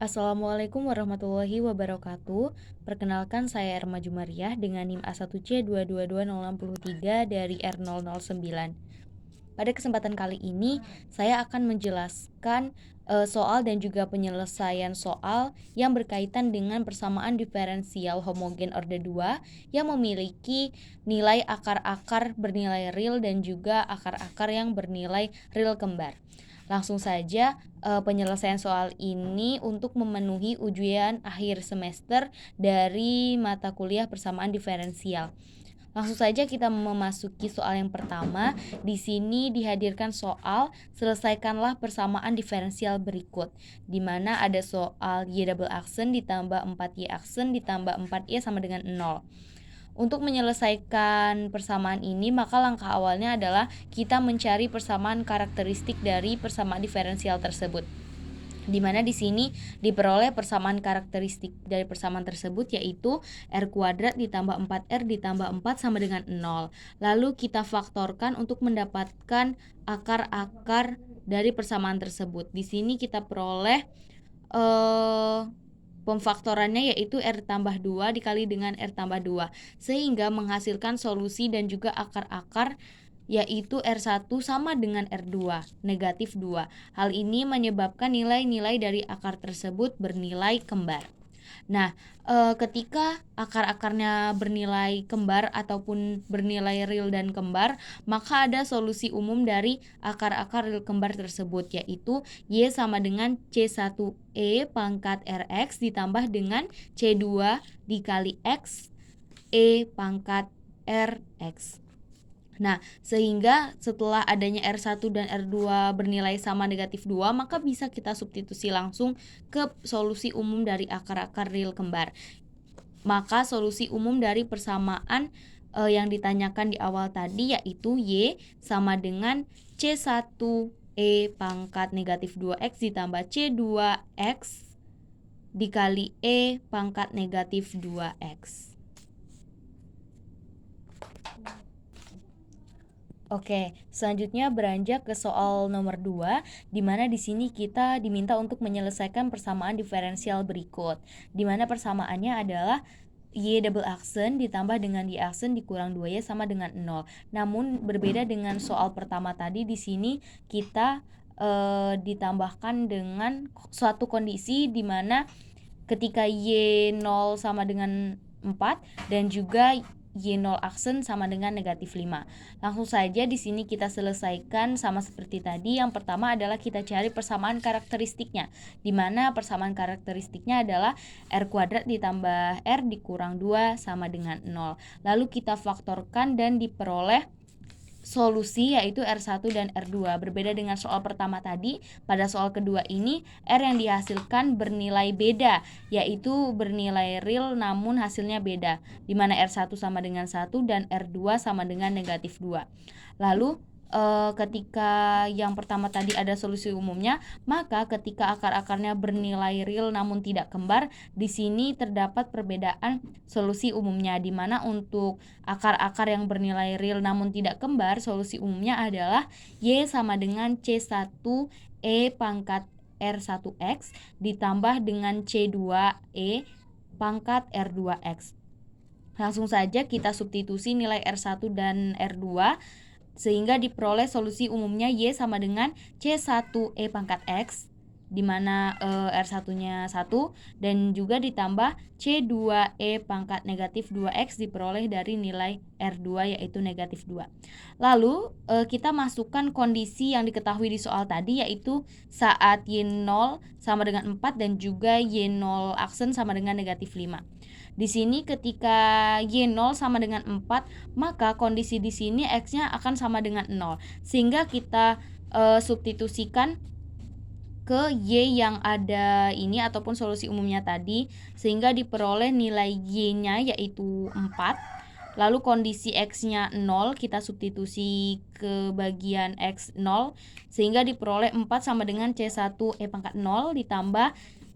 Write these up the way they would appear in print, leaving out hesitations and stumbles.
Assalamualaikum warahmatullahi wabarakatuh. Perkenalkan saya Erma Jumariah dengan NIM A1C222063 dari R009. Pada kesempatan kali ini, saya akan menjelaskan soal dan juga penyelesaian soal yang berkaitan dengan persamaan diferensial homogen orde 2 yang memiliki nilai akar-akar bernilai real dan juga akar-akar yang bernilai real kembar. Langsung saja penyelesaian soal ini untuk memenuhi ujian akhir semester dari mata kuliah persamaan diferensial. Langsung saja kita memasuki soal yang pertama. Di sini dihadirkan soal selesaikanlah persamaan diferensial berikut, di mana ada soal y double aksen ditambah 4y aksen ditambah 4y sama dengan 0. Untuk menyelesaikan persamaan ini, maka langkah awalnya adalah kita mencari persamaan karakteristik dari persamaan diferensial tersebut, di mana di sini diperoleh persamaan karakteristik dari persamaan tersebut yaitu R kuadrat ditambah 4R ditambah 4 sama dengan 0. Lalu kita faktorkan untuk mendapatkan akar-akar dari persamaan tersebut. Di sini kita peroleh pemfaktorannya yaitu R tambah 2 dikali dengan R tambah 2, sehingga menghasilkan solusi dan juga akar-akar yaitu R1 sama dengan R2, negatif 2. Hal ini menyebabkan nilai-nilai dari akar tersebut bernilai kembar. Nah, ketika akar-akarnya bernilai kembar ataupun bernilai real dan kembar, maka ada solusi umum dari akar-akar real kembar tersebut, yaitu Y sama dengan C1E pangkat Rx ditambah dengan C2 dikali X E pangkat Rx. Nah, sehingga setelah adanya R1 dan R2 bernilai sama negatif 2, maka bisa kita substitusi langsung ke solusi umum dari akar-akar real kembar. Maka solusi umum dari persamaan yang ditanyakan di awal tadi yaitu Y sama dengan C1E pangkat negatif 2X ditambah C2X dikali E pangkat negatif 2X. Oke, selanjutnya beranjak ke soal nomor 2, di mana di sini kita diminta untuk menyelesaikan persamaan diferensial berikut, di mana persamaannya adalah Y double aksen ditambah dengan Y aksen dikurang 2Y sama dengan 0. Namun berbeda dengan soal pertama tadi, di sini kita ditambahkan dengan suatu kondisi di mana ketika Y0 sama dengan 4 dan juga Y0 aksen sama dengan negatif 5. Langsung saja di sini kita selesaikan sama seperti tadi. Yang pertama adalah kita cari persamaan karakteristiknya, di mana persamaan karakteristiknya adalah R kuadrat ditambah R dikurang 2 sama dengan 0. Lalu kita faktorkan dan diperoleh solusi yaitu R1 dan R2. Berbeda dengan soal pertama tadi, pada soal kedua ini R yang dihasilkan bernilai beda, yaitu bernilai real namun hasilnya beda, di mana R1 sama dengan 1 dan R2 sama dengan negatif 2. Lalu ketika yang pertama tadi ada solusi umumnya, maka ketika akar-akarnya bernilai real namun tidak kembar, di sini terdapat perbedaan solusi umumnya, di mana untuk akar-akar yang bernilai real namun tidak kembar, solusi umumnya adalah Y sama dengan C1E pangkat R1X ditambah dengan C2E pangkat R2X. Langsung saja kita substitusi nilai R1 dan R2 sehingga diperoleh solusi umumnya Y sama dengan C1E pangkat X, di mana R1-nya 1 dan juga ditambah C2E pangkat negatif 2X diperoleh dari nilai R2 yaitu negatif 2. Lalu kita masukkan kondisi yang diketahui di soal tadi, yaitu saat Y0 sama dengan 4 dan juga Y0 aksen sama dengan negatif 5. Di sini ketika Y0 sama dengan 4, maka kondisi di sini X-nya akan sama dengan 0. Sehingga kita substitusikan ke Y yang ada ini ataupun solusi umumnya tadi, sehingga diperoleh nilai Y-nya yaitu 4. Lalu kondisi X-nya 0 kita substitusi ke bagian X 0, sehingga diperoleh 4 sama dengan C1E pangkat 0 ditambah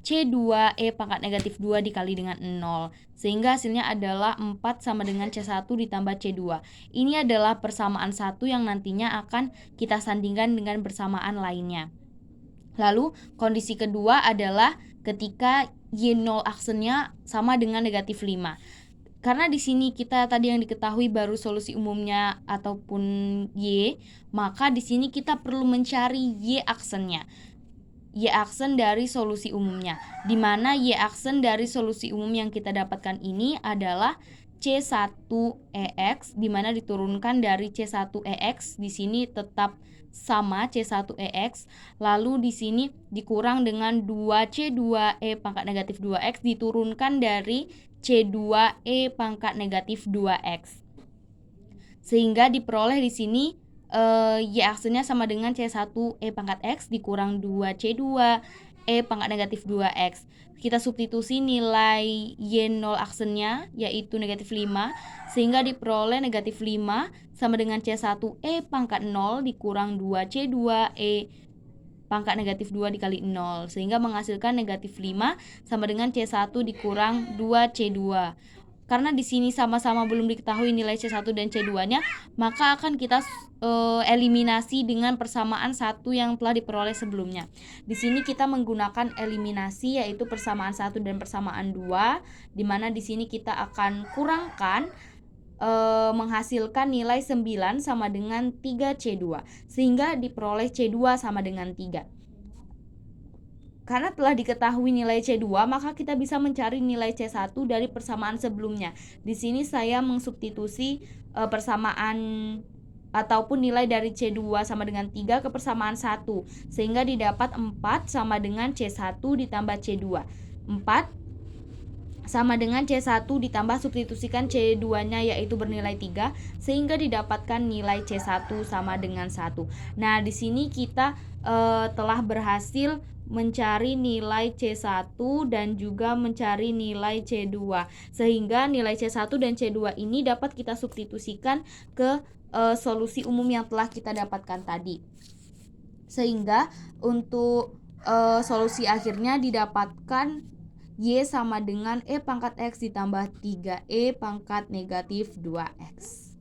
C2E pangkat negatif 2 dikali dengan 0, sehingga hasilnya adalah 4 sama dengan C1 ditambah C2. Ini adalah persamaan 1 yang nantinya akan kita sandingkan dengan persamaan lainnya. Lalu kondisi kedua adalah ketika Y0 aksennya sama dengan negatif 5. Karena di sini kita tadi yang diketahui baru solusi umumnya ataupun Y, maka di sini kita perlu mencari Y aksennya. Y aksen dari solusi umumnya, di mana Y aksen dari solusi umum yang kita dapatkan ini adalah C1EX, di mana diturunkan dari C1EX di sini tetap sama C1EX, lalu di sini dikurang dengan 2C2E pangkat negatif 2X diturunkan dari C2E pangkat negatif 2X. Sehingga diperoleh di sini Y aksennya sama dengan C1E pangkat X dikurang 2C2E pangkat negatif 2X. Kita substitusi nilai Y0 aksennya yaitu negatif 5, sehingga diperoleh negatif 5 sama dengan C1E pangkat 0 dikurang 2C2E pangkat negatif 2 dikali 0, sehingga menghasilkan negatif 5 sama dengan C1 dikurang 2C2. Karena di sini sama-sama belum diketahui nilai C1 dan C2-nya, maka akan kita eliminasi dengan persamaan 1 yang telah diperoleh sebelumnya. Di sini kita menggunakan eliminasi yaitu persamaan 1 dan persamaan 2, di mana di sini kita akan kurangkan menghasilkan nilai 9 sama dengan 3C2, sehingga diperoleh C2 sama dengan 3. Karena telah diketahui nilai C2, maka kita bisa mencari nilai C1 dari persamaan sebelumnya. Di sini saya mengsubstitusi persamaan ataupun nilai dari C2 sama dengan 3 ke persamaan 1, sehingga didapat 4 sama dengan C1 ditambah C2. 4 sama dengan C1 ditambah substitusikan C2-nya yaitu bernilai 3, sehingga didapatkan nilai C1 sama dengan 1. Nah, di sini kita telah berhasil mencari nilai C1 dan juga mencari nilai C2, sehingga nilai C1 dan C2 ini dapat kita substitusikan ke solusi umum yang telah kita dapatkan tadi, sehingga untuk solusi akhirnya didapatkan Y sama dengan E pangkat X ditambah 3E pangkat negatif 2X.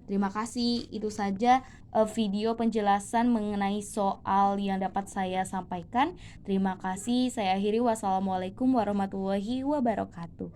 Terima kasih, itu saja video penjelasan mengenai soal yang dapat saya sampaikan. Terima kasih, saya akhiri. Wassalamualaikum warahmatullahi wabarakatuh.